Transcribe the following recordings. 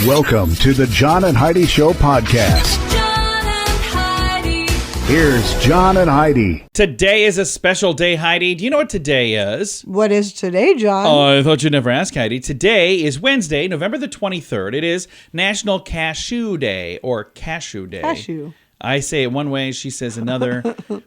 Welcome to the John and Heidi Show podcast. John and Heidi. Here's John and Heidi. Today is a special day, Heidi. Do you know what today is? What is today, John? Oh, I thought you'd never ask, Heidi. Today is Wednesday, November the 23rd. It is National Cashew Day, or Cashew Day. Cashew. I say it one way, she says another.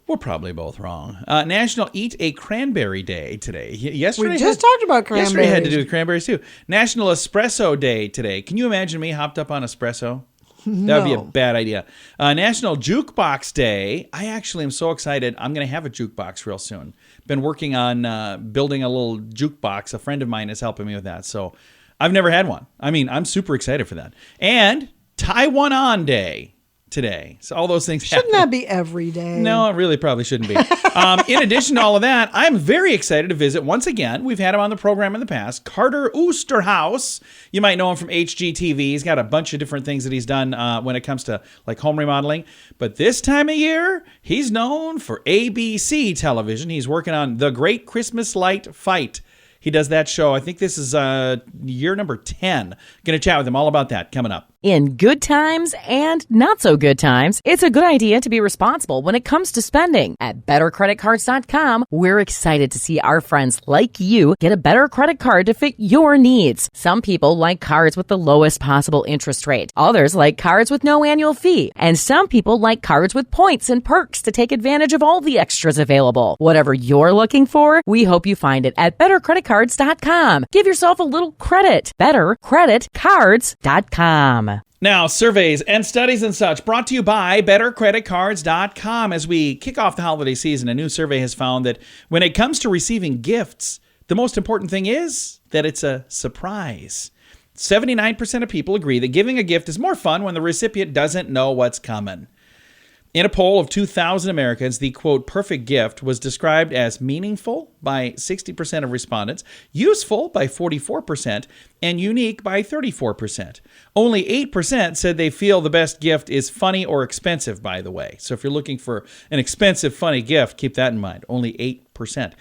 We're probably both wrong. National Eat a Cranberry Day today. Yesterday We just talked about cranberries. Yesterday had to do with cranberries, too. National Espresso Day today. Can you imagine me hopped up on espresso? That would be a bad idea. National Jukebox Day. I actually am so excited. I'm going to have a jukebox real soon. Been working on building a little jukebox. A friend of mine is helping me with that. So I've never had one. I mean, I'm super excited for that. And Taiwan On Day today. So all those things Shouldn't that be every day? No, it really probably shouldn't be. In addition to all of that, I'm very excited to visit once again. We've had him on the program in the past. Carter Oosterhouse. You might know him from HGTV. He's got a bunch of different things that he's done when it comes to like home remodeling. But this time of year, he's known for ABC television. He's working on The Great Christmas Light Fight. He does that show. I think this is year number 10. Going to chat with him all about that coming up. In good times and not so good times, it's a good idea to be responsible when it comes to spending. At BetterCreditCards.com, we're excited to see our friends like you get a better credit card to fit your needs. Some people like cards with the lowest possible interest rate. Others like cards with no annual fee. And some people like cards with points and perks to take advantage of all the extras available. Whatever you're looking for, we hope you find it at BetterCreditCards.com. Give yourself a little credit. BetterCreditCards.com. Now, surveys and studies and such brought to you by BetterCreditCards.com. As we kick off the holiday season, a new survey has found that when it comes to receiving gifts, the most important thing is that it's a surprise. 79% of people agree that giving a gift is more fun when the recipient doesn't know what's coming. In a poll of 2,000 Americans, the, quote, perfect gift was described as meaningful by 60% of respondents, useful by 44%, and unique by 34%. Only 8% said they feel the best gift is funny or expensive, by the way. So if you're looking for an expensive, funny gift, keep that in mind. Only 8%.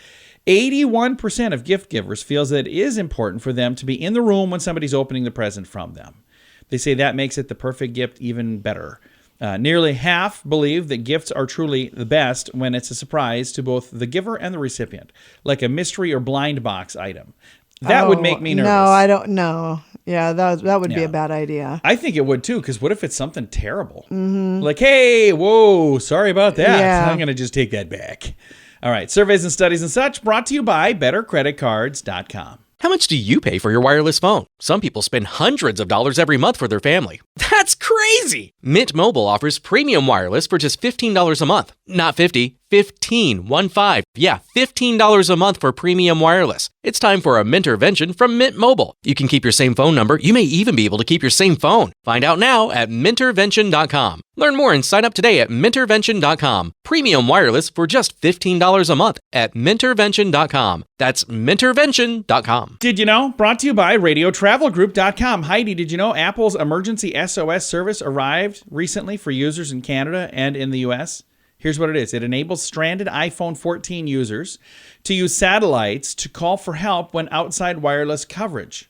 81% of gift givers feels that it is important for them to be in the room when somebody's opening the present from them. They say that makes it the perfect gift even better. Nearly half believe that gifts are truly the best when it's a surprise to both the giver and the recipient, like a mystery or blind box item. That would make me nervous. No, I don't know. Yeah, that would be a bad idea. I think it would too, because what if it's something terrible? Mm-hmm. Like, hey, whoa, sorry about that. Yeah. I'm going to just take that back. All right, surveys and studies and such brought to you by BetterCreditCards.com. How much do you pay for your wireless phone? Some people spend hundreds of dollars every month for their family. That's crazy! Mint Mobile offers premium wireless for just $15 a month. Not 50, 15, 1-5. Yeah, $15 a month for premium wireless. It's time for a Mintervention from Mint Mobile. You can keep your same phone number. You may even be able to keep your same phone. Find out now at Mintervention.com. Learn more and sign up today at Mintervention.com. Premium wireless for just $15 a month at Mintervention.com. That's Mintervention.com. Did you know? Brought to you by RadioTravelGroup.com. Heidi, did you know Apple's emergency SOS service arrived recently for users in Canada and in the U.S.? Here's what it is. It enables stranded iPhone 14 users to use satellites to call for help when outside wireless coverage.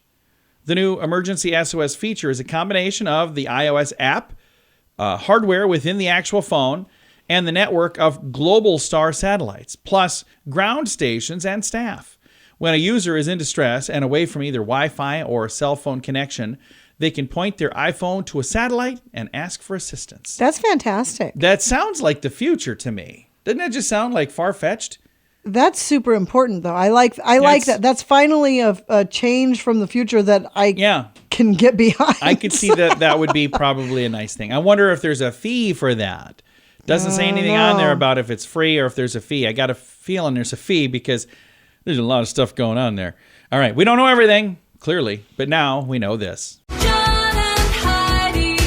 The new emergency SOS feature is a combination of the iOS app, hardware within the actual phone, and the network of Globalstar satellites, plus ground stations and staff. When a user is in distress and away from either Wi-Fi or cell phone connection, they can point their iPhone to a satellite and ask for assistance. That's fantastic. That sounds like the future to me. Doesn't that just sound like far-fetched? That's super important, though. I like that. That's finally a change from the future that I can get behind. I could see that would be probably a nice thing. I wonder if there's a fee for that. Doesn't say anything on there about if it's free or if there's a fee. I got a feeling there's a fee because there's a lot of stuff going on there. All right, we don't know everything, clearly, but now we know this. John and Heidi.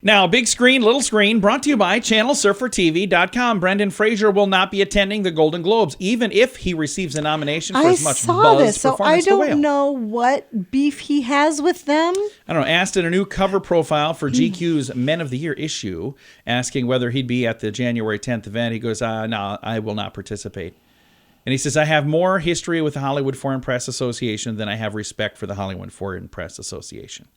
Now, big screen, little screen, brought to you by ChannelSurferTV.com. Brendan Fraser will not be attending the Golden Globes, even if he receives a nomination for his much buzzed so performance. I don't know what beef he has with them. I don't know. Asked in a new cover profile for GQ's Men of the Year issue, asking whether he'd be at the January 10th event, he goes, no, I will not participate. And he says, I have more history with the Hollywood Foreign Press Association than I have respect for the Hollywood Foreign Press Association.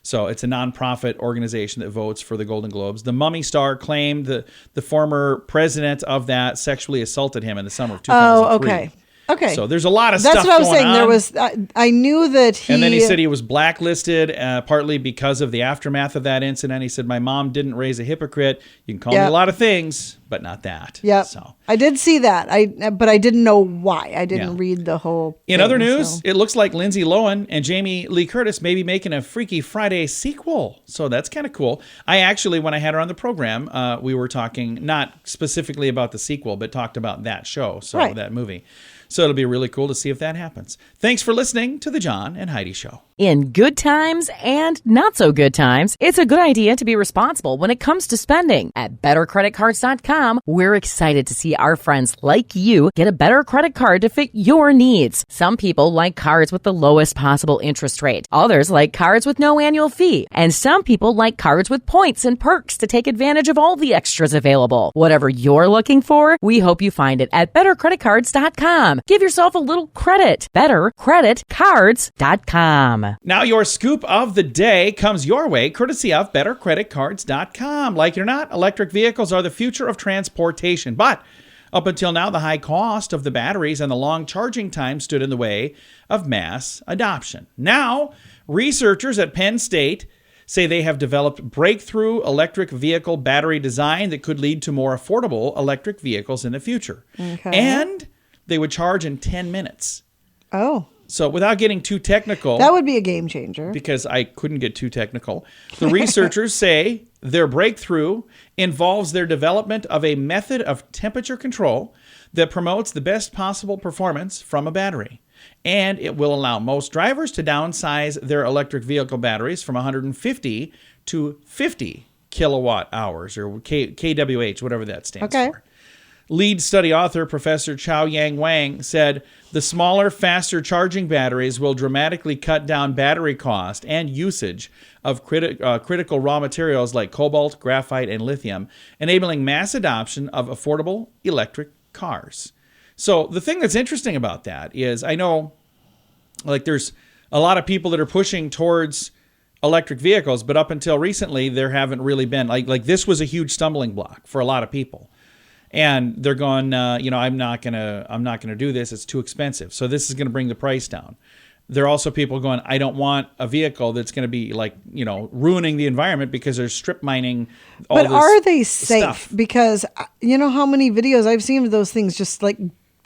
So it's a nonprofit organization that votes for the Golden Globes. The Mummy star claimed the former president of that sexually assaulted him in the summer of 2003. Oh, okay. Okay. So there's a lot of stuff going on. That's what I was saying. I knew that he... And then he said he was blacklisted partly because of the aftermath of that incident. He said, my mom didn't raise a hypocrite. You can call me a lot of things, but not that. Yeah. So I did see that, but I didn't know why. I didn't read the whole In thing, other news, it looks like Lindsay Lohan and Jamie Lee Curtis may be making a Freaky Friday sequel. So that's kind of cool. I actually, when I had her on the program, we were talking not specifically about the sequel, but talked about that show, that movie. So it'll be really cool to see if that happens. Thanks for listening to The John and Heidi Show. In good times and not so good times, it's a good idea to be responsible when it comes to spending. At BetterCreditCards.com, we're excited to see our friends like you get a better credit card to fit your needs. Some people like cards with the lowest possible interest rate. Others like cards with no annual fee. And some people like cards with points and perks to take advantage of all the extras available. Whatever you're looking for, we hope you find it at BetterCreditCards.com. Give yourself a little credit. BetterCreditCards.com. Now your scoop of the day comes your way courtesy of BetterCreditCards.com. Like it or not, electric vehicles are the future of transportation. But up until now, the high cost of the batteries and the long charging time stood in the way of mass adoption. Now, researchers at Penn State say they have developed breakthrough electric vehicle battery design that could lead to more affordable electric vehicles in the future. Okay. And they would charge in 10 minutes. Oh. So without getting too technical... That would be a game changer. Because I couldn't get too technical. The researchers say their breakthrough involves their development of a method of temperature control that promotes the best possible performance from a battery. And it will allow most drivers to downsize their electric vehicle batteries from 150 to 50 kilowatt hours, or kWh, whatever that stands for. Lead study author Professor Chao Yang Wang said the smaller, faster charging batteries will dramatically cut down battery cost and usage of critical raw materials like cobalt, graphite, and lithium, enabling mass adoption of affordable electric cars. So the thing that's interesting about that is I know like there's a lot of people that are pushing towards electric vehicles, but up until recently there haven't really been like this was a huge stumbling block for a lot of people. And they're going, I'm not gonna do this. It's too expensive. So this is going to bring the price down. There are also people going, I don't want a vehicle that's going to be ruining the environment because they're strip mining all this. But are they safe? Stuff. Because you know how many videos I've seen of those things just like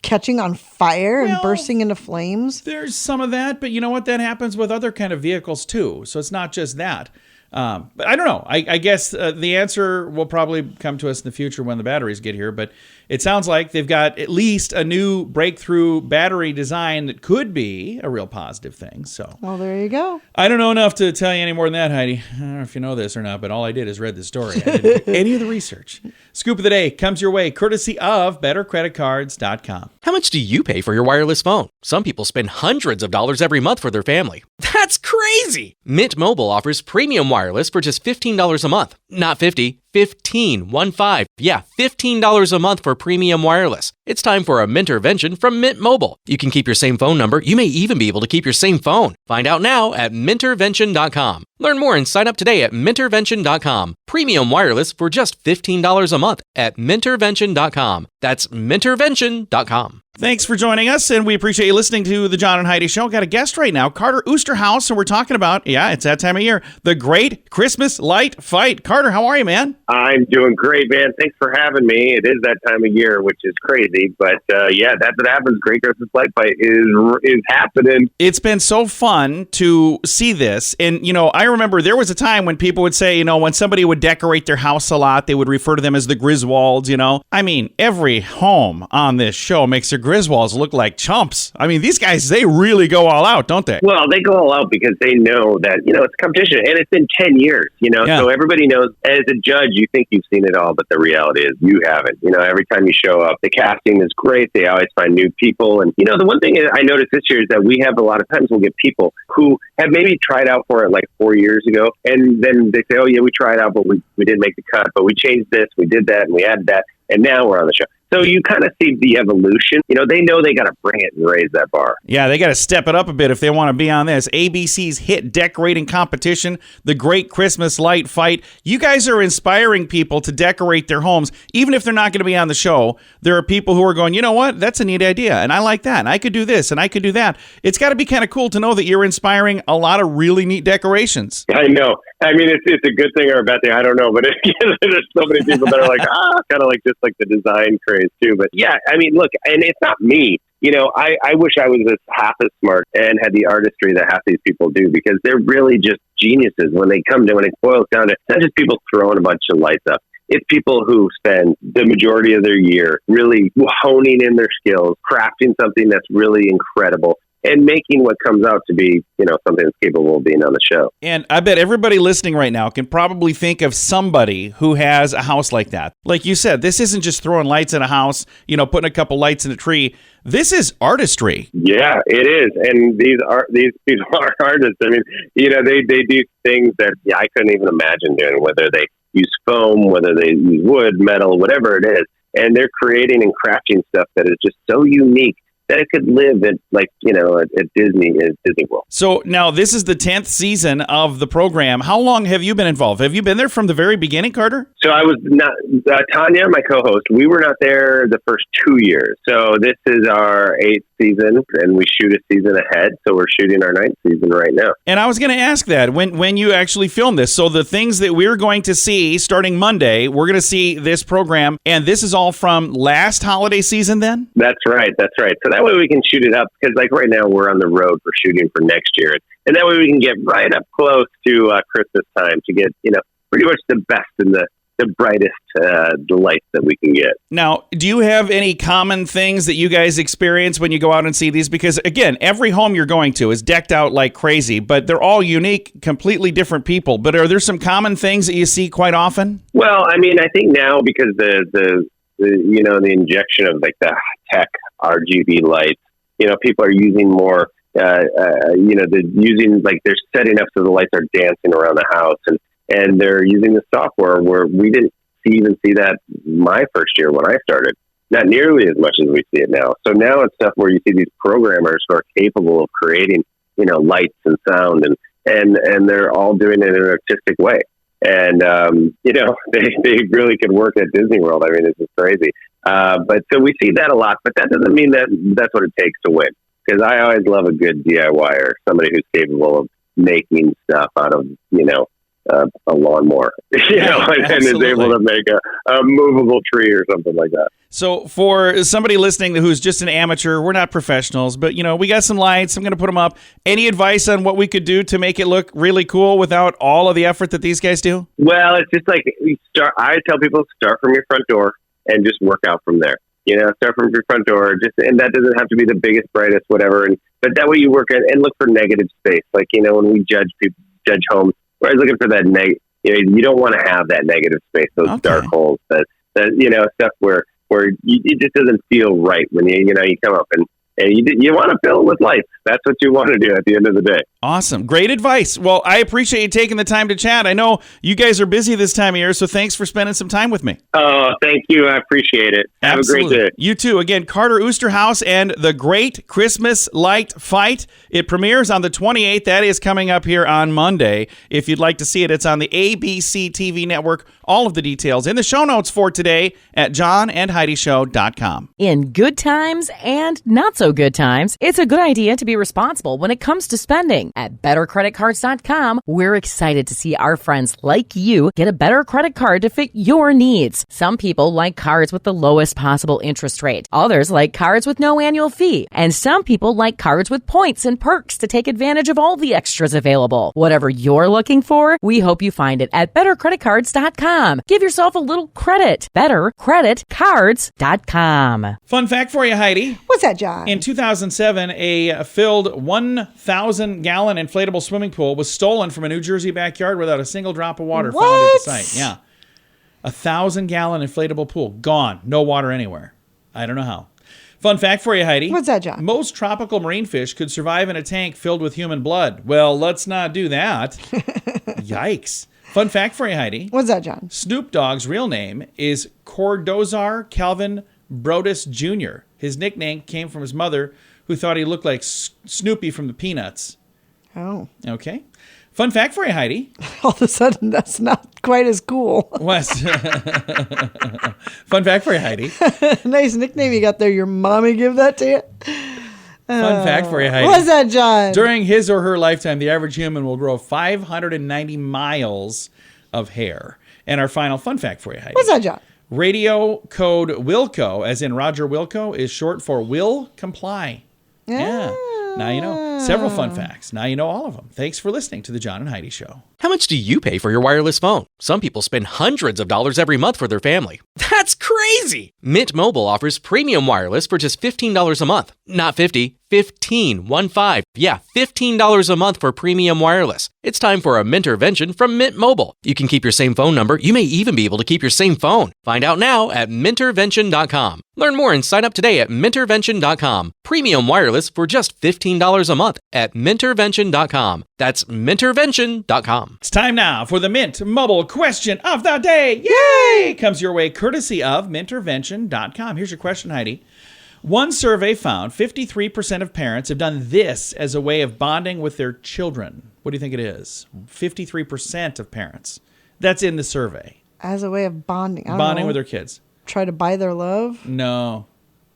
catching on fire and bursting into flames? There's some of that, but you know what? That happens with other kind of vehicles too. So it's not just that. But I don't know. I guess the answer will probably come to us in the future when the batteries get here. But it sounds like they've got at least a new breakthrough battery design that could be a real positive thing. So, well, there you go. I don't know enough to tell you any more than that, Heidi. I don't know if you know this or not, but all I did is read the story. I didn't do any of the research. Scoop of the day comes your way courtesy of BetterCreditCards.com. How much do you pay for your wireless phone? Some people spend hundreds of dollars every month for their family. That's crazy! Mint Mobile offers premium wireless for just $15 a month. Not 50, 15, 1-5. Yeah, $15 a month for premium wireless. It's time for a Mintervention from Mint Mobile. You can keep your same phone number. You may even be able to keep your same phone. Find out now at Mintervention.com. Learn more and sign up today at Mintervention.com. Premium wireless for just $15 a month at Mintervention.com. That's Mintervention.com. Thanks for joining us, and we appreciate you listening to the John and Heidi Show. Got a guest right now, Carter Oosterhouse, and we're talking about, it's that time of year, the Great Christmas Light Fight. Carter, how are you, man? I'm doing great, man. Thanks for having me. It is that time of year, which is crazy, but that's what happens. Great Christmas Light Fight is happening. It's been so fun to see this, and I remember there was a time when people would say, when somebody would decorate their house a lot, they would refer to them as the Griswolds. I mean, every home on this show makes their Griswolds look like chumps. I mean, these guys, they really go all out, don't they? Well, they go all out because they know that, it's competition, and it's been 10 years, so everybody knows. As a judge, you think you've seen it all, but the reality is you haven't. Every time you show up, the casting is great. They always find new people. And, the one thing I noticed this year is that we have a lot of times we'll get people who have maybe tried out for it like 4 years ago, and then they say, oh, yeah, we tried out, but we didn't make the cut, but we changed this, we did that, and we added that. And now we're on the show. So you kind of see the evolution. They know they got to bring it and raise that bar. Yeah, they got to step it up a bit if they want to be on this. ABC's hit decorating competition, The Great Christmas Light Fight. You guys are inspiring people to decorate their homes, even if they're not going to be on the show. There are people who are going, you know what? That's a neat idea, and I like that, and I could do this, and I could do that. It's got to be kind of cool to know that you're inspiring a lot of really neat decorations. I know. I mean, it's a good thing or a bad thing. I don't know, but there's so many people that are like, kind of like just like the design craze too. But yeah, I mean, look, and it's not me. I wish I was half as smart and had the artistry that half these people do, because they're really just geniuses when it boils down to not just people throwing a bunch of lights up. It's people who spend the majority of their year really honing in their skills, crafting something that's really incredible, and making what comes out to be, something that's capable of being on the show. And I bet everybody listening right now can probably think of somebody who has a house like that. Like you said, this isn't just throwing lights in a house, putting a couple lights in a tree. This is artistry. Yeah, it is. And these people are artists. I mean, they do things that I couldn't even imagine doing, whether they use foam, whether they use wood, metal, whatever it is. And they're creating and crafting stuff that is just so unique that it could live at Disney World. So now this is the 10th season of the program. How long have you been involved? Have you been there from the very beginning, Carter? So I was not, Tanya, my co-host, we were not there the first 2 years. So this is our 8th season, and we shoot a season ahead. So we're shooting our 9th season right now. And I was going to ask that when you actually film this. So the things that we're going to see starting Monday, we're going to see this program, and this is all from last holiday season then? That's right. So that way we can shoot it up, because like right now we're on the road for shooting for next year. And that way we can get right up close to Christmas time to get, pretty much the best and the brightest lights that we can get. Now, do you have any common things that you guys experience when you go out and see these? Because again, every home you're going to is decked out like crazy, but they're all unique, completely different people. But are there some common things that you see quite often? Well, I mean, I think now because the injection of like the tech RGB lights, people are using more, they're setting up so the lights are dancing around the house, and they're using the software where we didn't even see that my first year when I started, not nearly as much as we see it now. So now it's stuff where you see these programmers who are capable of creating, lights and sound, and they're all doing it in an artistic way. And, they really could work at Disney World. I mean, it's just crazy. But so we see that a lot, but that doesn't mean that that's what it takes to win. Because I always love a good DIYer, somebody who's capable of making stuff out of, a lawnmower, and is able to make a movable tree or something like that. So for somebody listening who's just an amateur, we're not professionals, but we got some lights. I'm going to put them up. Any advice on what we could do to make it look really cool without all of the effort that these guys do? Well, it's just like I tell people, start from your front door and just work out from there. Start from your front door, and that doesn't have to be the biggest, brightest, whatever. But that way you work at and look for negative space. Like when we judge homes, we're always looking for that you don't want to have that negative space, those dark holes, that stuff where it just doesn't feel right when you come up and you want to fill it with life. That's what you want to do at the end of the day. Awesome. Great advice. Well, I appreciate you taking the time to chat. I know you guys are busy this time of year, so thanks for spending some time with me. Oh, thank you. I appreciate it. Absolutely. Have a great day. You too. Again, Carter Oosterhouse and The Great Christmas Light Fight. It premieres on the 28th. That is coming up here on Monday. If you'd like to see it, it's on the ABC TV network. All of the details in the show notes for today at johnandheidishow.com. In good times and not so good times, it's a good idea to be responsible when it comes to spending. At bettercreditcards.com, we're excited to see our friends like you get a better credit card to fit your needs. Some people like cards with the lowest possible interest rate. Others like cards with no annual fee. And some people like cards with points and perks to take advantage of all the extras available. Whatever you're looking for, we hope you find it at bettercreditcards.com. Give yourself a little credit. bettercreditcards.com. Fun fact for you, Heidi. What's that, John? In 2007, a filled 1,000-gallon inflatable swimming pool was stolen from a New Jersey backyard without a single drop of water found at the site. Yeah. 1,000-gallon inflatable pool. Gone. No water anywhere. I don't know how. Fun fact for you, Heidi. What's that, John? Most tropical marine fish could survive in a tank filled with human blood. Well, let's not do that. Yikes. Fun fact for you, Heidi. What's that, John? Snoop Dogg's real name is Cordozar Calvin Brodus Jr. His nickname came from his mother, who thought he looked like Snoopy from the Peanuts. Oh. Okay. Fun fact for you, Heidi. All of a sudden, that's not quite as cool. Wes. Fun fact for you, Heidi. Nice nickname you got there. Your mommy give that to you? Fun fact for you, Heidi. What's that, John? During his or her lifetime, the average human will grow 590 miles of hair. And our final fun fact for you, Heidi. What's that, John? Radio code Wilco, as in Roger Wilco, is short for will comply. Yeah. Now you know. Several fun facts. Now you know all of them. Thanks for listening to the John and Heidi Show. How much do you pay for your wireless phone? Some people spend hundreds of dollars every month for their family. That's crazy! Mint Mobile offers premium wireless for just $15 a month. Not 50, 15, 1-5. Yeah, $15 a month for premium wireless. It's time for a Mintervention from Mint Mobile. You can keep your same phone number. You may even be able to keep your same phone. Find out now at Mintervention.com. Learn more and sign up today at Mintervention.com. Premium wireless for just $15 a month at Mintervention.com. That's Mintervention.com. It's time now for the Mint Mobile question of the day. Yay! Comes your way courtesy of Mintervention.com. Here's your question, Heidi. One survey found 53% of parents have done this as a way of bonding with their children. What do you think it is? 53% of parents. That's in the survey. As a way of bonding. I don't Bonding know. with their kids. Try to buy their love? No.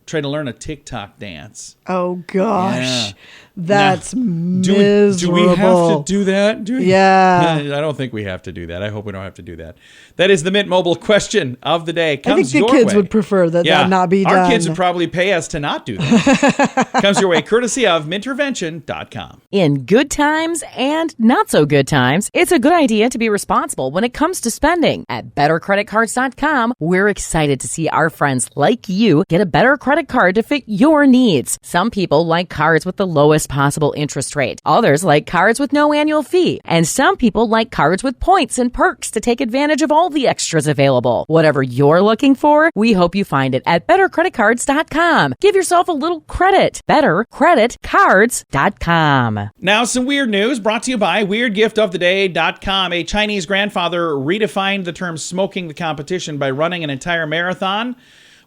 Try to learn a TikTok dance. Oh, gosh. Yeah. That's Do miserable. we have to do that? Yeah. I don't think we have to do that. I hope we don't have to do that. That is the Mint Mobile question of the day. I Comes think the your kids way. would prefer that not be done. Our kids would probably pay us to not do that. Comes your way courtesy of Mintervention.com. In good times and not so good times, it's a good idea to be responsible when it comes to spending. At BetterCreditCards.com, we're excited to see our friends like you get a better credit card to fit your needs. Some people like cards with the lowest possible interest rate. Others like cards with no annual fee. And some people like cards with points and perks to take advantage of all the extras available. Whatever you're looking for, we hope you find it at BetterCreditCards.com. Give yourself a little credit. BetterCreditCards.com. Now, some weird news brought to you by WeirdGiftOfTheDay.com. A Chinese grandfather redefined the term smoking the competition by running an entire marathon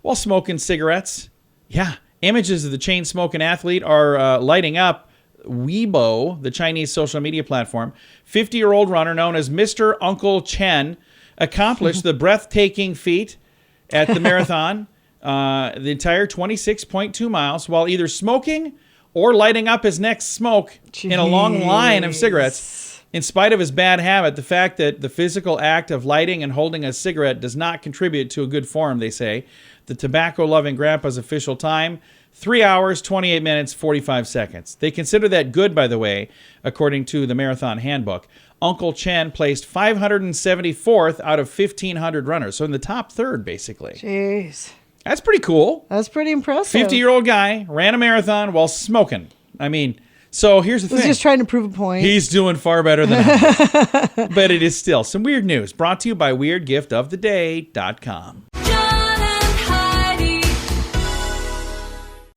while smoking cigarettes. Yeah, images of the chain-smoking athlete are lighting up Weibo, the Chinese social media platform. 50-year-old runner known as Mr. Uncle Chen accomplished the breathtaking feat at the marathon, the entire 26.2 miles, while either smoking or lighting up his next smoke in a long line of cigarettes. In spite of his bad habit, the fact that the physical act of lighting and holding a cigarette does not contribute to a good form, they say. The tobacco-loving grandpa's official time, 3 hours, 28 minutes, 45 seconds. They consider that good, by the way, according to the Marathon Handbook. Uncle Chen placed 574th out of 1,500 runners, so in the top third, basically. Jeez. That's pretty cool. That's pretty impressive. 50-year-old guy ran a marathon while smoking. I mean, so here's the thing. He's just trying to prove a point. He's doing far better than I am. But it is still some weird news brought to you by WeirdGiftOfTheDay.com. John and Heidi.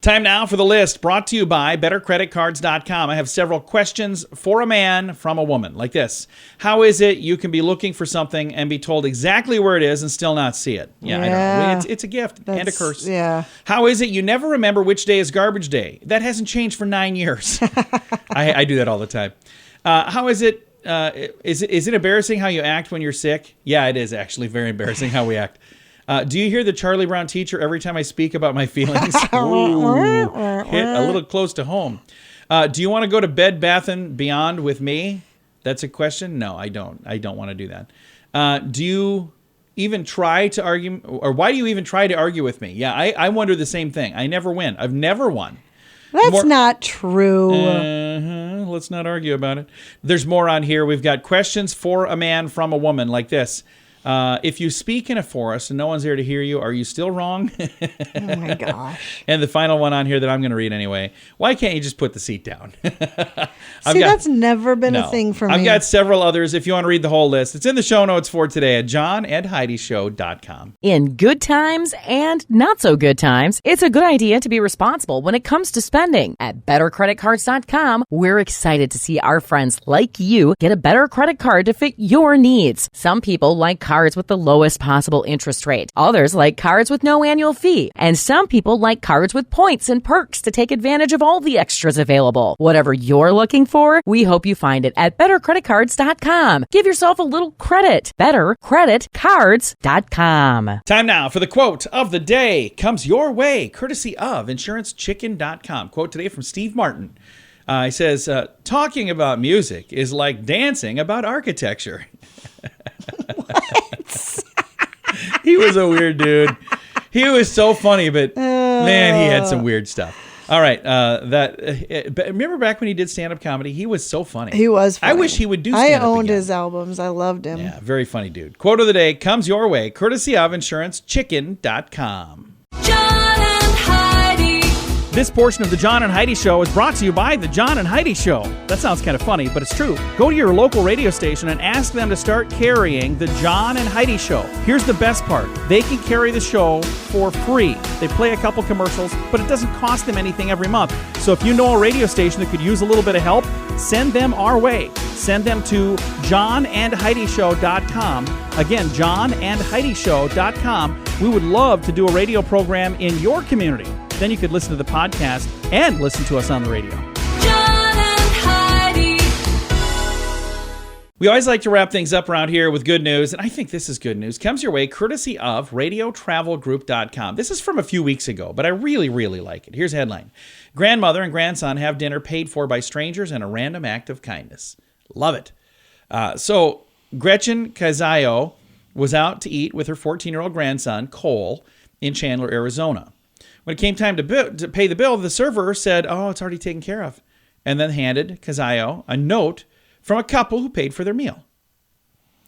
Time now for the list brought to you by BetterCreditCards.com. I have several questions for a man from a woman, like this. How is it you can be looking for something and be told exactly where it is and still not see it? Yeah. I know. It's a gift and a curse. Yeah. How is it you never remember which day is garbage day? That hasn't changed for 9 years. I do that all the time. How is it? Is it embarrassing how you act when you're sick? Yeah, it is actually very embarrassing how we act. Do you hear the Charlie Brown teacher every time I speak about my feelings? Ooh, hit a little close to home. Do you want to go to Bed Bath & Beyond with me? That's a question? No, I don't. I don't want to do that. Do you even try to argue, or why do you even try to argue with me? Yeah, I wonder the same thing. I never win. I've never won. That's not true. Let's not argue about it. There's more on here. We've got questions for a man from a woman, like this. If you speak in a forest and no one's there to hear you, are you still wrong? Oh my gosh. And the final one on here that I'm going to read anyway. Why can't you just put the seat down? That's never been a thing for me. I've got several others if you want to read the whole list. It's in the show notes for today at johnandheidishow.com. In good times and not so good times, it's a good idea to be responsible when it comes to spending. At BetterCreditCards.com, we're excited to see our friends like you get a better credit card to fit your needs. Some people like cards with the lowest possible interest rate. Others like cards with no annual fee. And some people like cards with points and perks to take advantage of all the extras available. Whatever you're looking for, we hope you find it at bettercreditcards.com. Give yourself a little credit. Bettercreditcards.com. Time now for the quote of the day. Comes your way, courtesy of InsuranceChicken.com. Quote today from Steve Martin. He says, talking about music is like dancing about architecture. What? He was a weird dude. He was so funny, but man, he had some weird stuff. All right, remember back when he did stand-up comedy? He was so funny. He was funny. I wish he would do stand-up I owned again. his albums. I loved him. Yeah, very funny dude. Quote of the day comes your way, courtesy of InsuranceChicken.com. John and Heidi. This portion of the John and Heidi Show is brought to you by the John and Heidi Show. That sounds kind of funny, but it's true. Go to your local radio station and ask them to start carrying the John and Heidi Show. Here's the best part. They can carry the show for free. They play a couple commercials, but it doesn't cost them anything every month. So if you know a radio station that could use a little bit of help, send them our way. Send them to johnandheidishow.com. Again, johnandheidishow.com. We would love to do a radio program in your community. Then you could listen to the podcast and listen to us on the radio. John and Heidi. We always like to wrap things up around here with good news, and I think this is good news. Comes your way courtesy of radiotravelgroup.com. This is from a few weeks ago, but I really, really like it. Here's a headline. Grandmother and grandson have dinner paid for by strangers in a random act of kindness. Love it. So Gretchen Cazayo was out to eat with her 14-year-old grandson, Cole, in Chandler, Arizona. When it came time to pay the bill, the server said, "Oh, it's already taken care of," and then handed Cazayo a note from a couple who paid for their meal.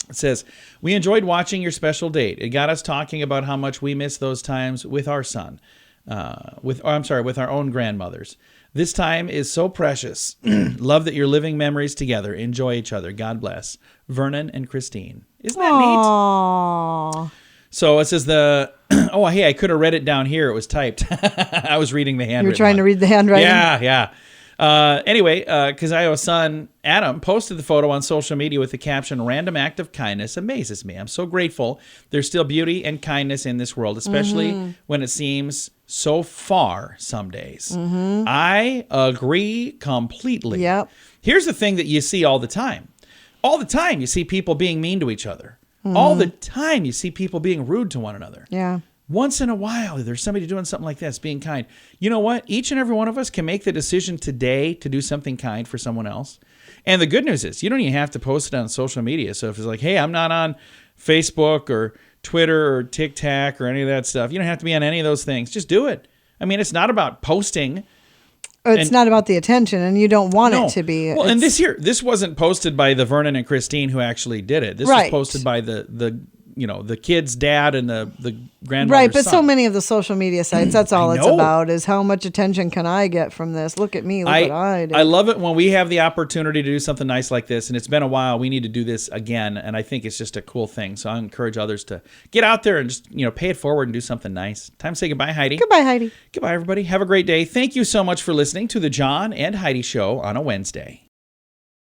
It says, "We enjoyed watching your special date. It got us talking about how much we miss those times with our son, with our own grandmothers. This time is so precious. Love that you're living memories together. Enjoy each other. God bless. Vernon and Christine." Isn't that neat? Aww. So it says hey, I could have read it down here. It was typed. I was reading the handwriting. You were trying to read the handwriting? Yeah. Anyway, Cazayo's son, Adam, posted the photo on social media with the caption, "Random act of kindness amazes me. I'm so grateful there's still beauty and kindness in this world, especially when it seems so far some days." I agree completely. Yep. Here's the thing that you see all the time. All the time you see people being mean to each other. All the time you see people being rude to one another. Yeah. Once in a while, there's somebody doing something like this, being kind. You know what? Each and every one of us can make the decision today to do something kind for someone else. And the good news is you don't even have to post it on social media. So if it's like, hey, I'm not on Facebook or Twitter or TikTok or any of that stuff, you don't have to be on any of those things. Just do it. I mean, it's not about posting. It's not about the attention, and you don't want it to be. Well, and this wasn't posted by the Vernon and Christine who actually did it. This was posted by the kid's dad and the grandmother's right, but son. so many of the social media sites, that's all it's about, is how much attention can I get from this? Look at me, look what I did. I love it when we have the opportunity to do something nice like this, and it's been a while. We need to do this again, and I think it's just a cool thing. So I encourage others to get out there and just pay it forward and do something nice. Time to say goodbye, Heidi. Goodbye, Heidi. Goodbye, everybody. Have a great day. Thank you so much for listening to the John and Heidi Show on a Wednesday.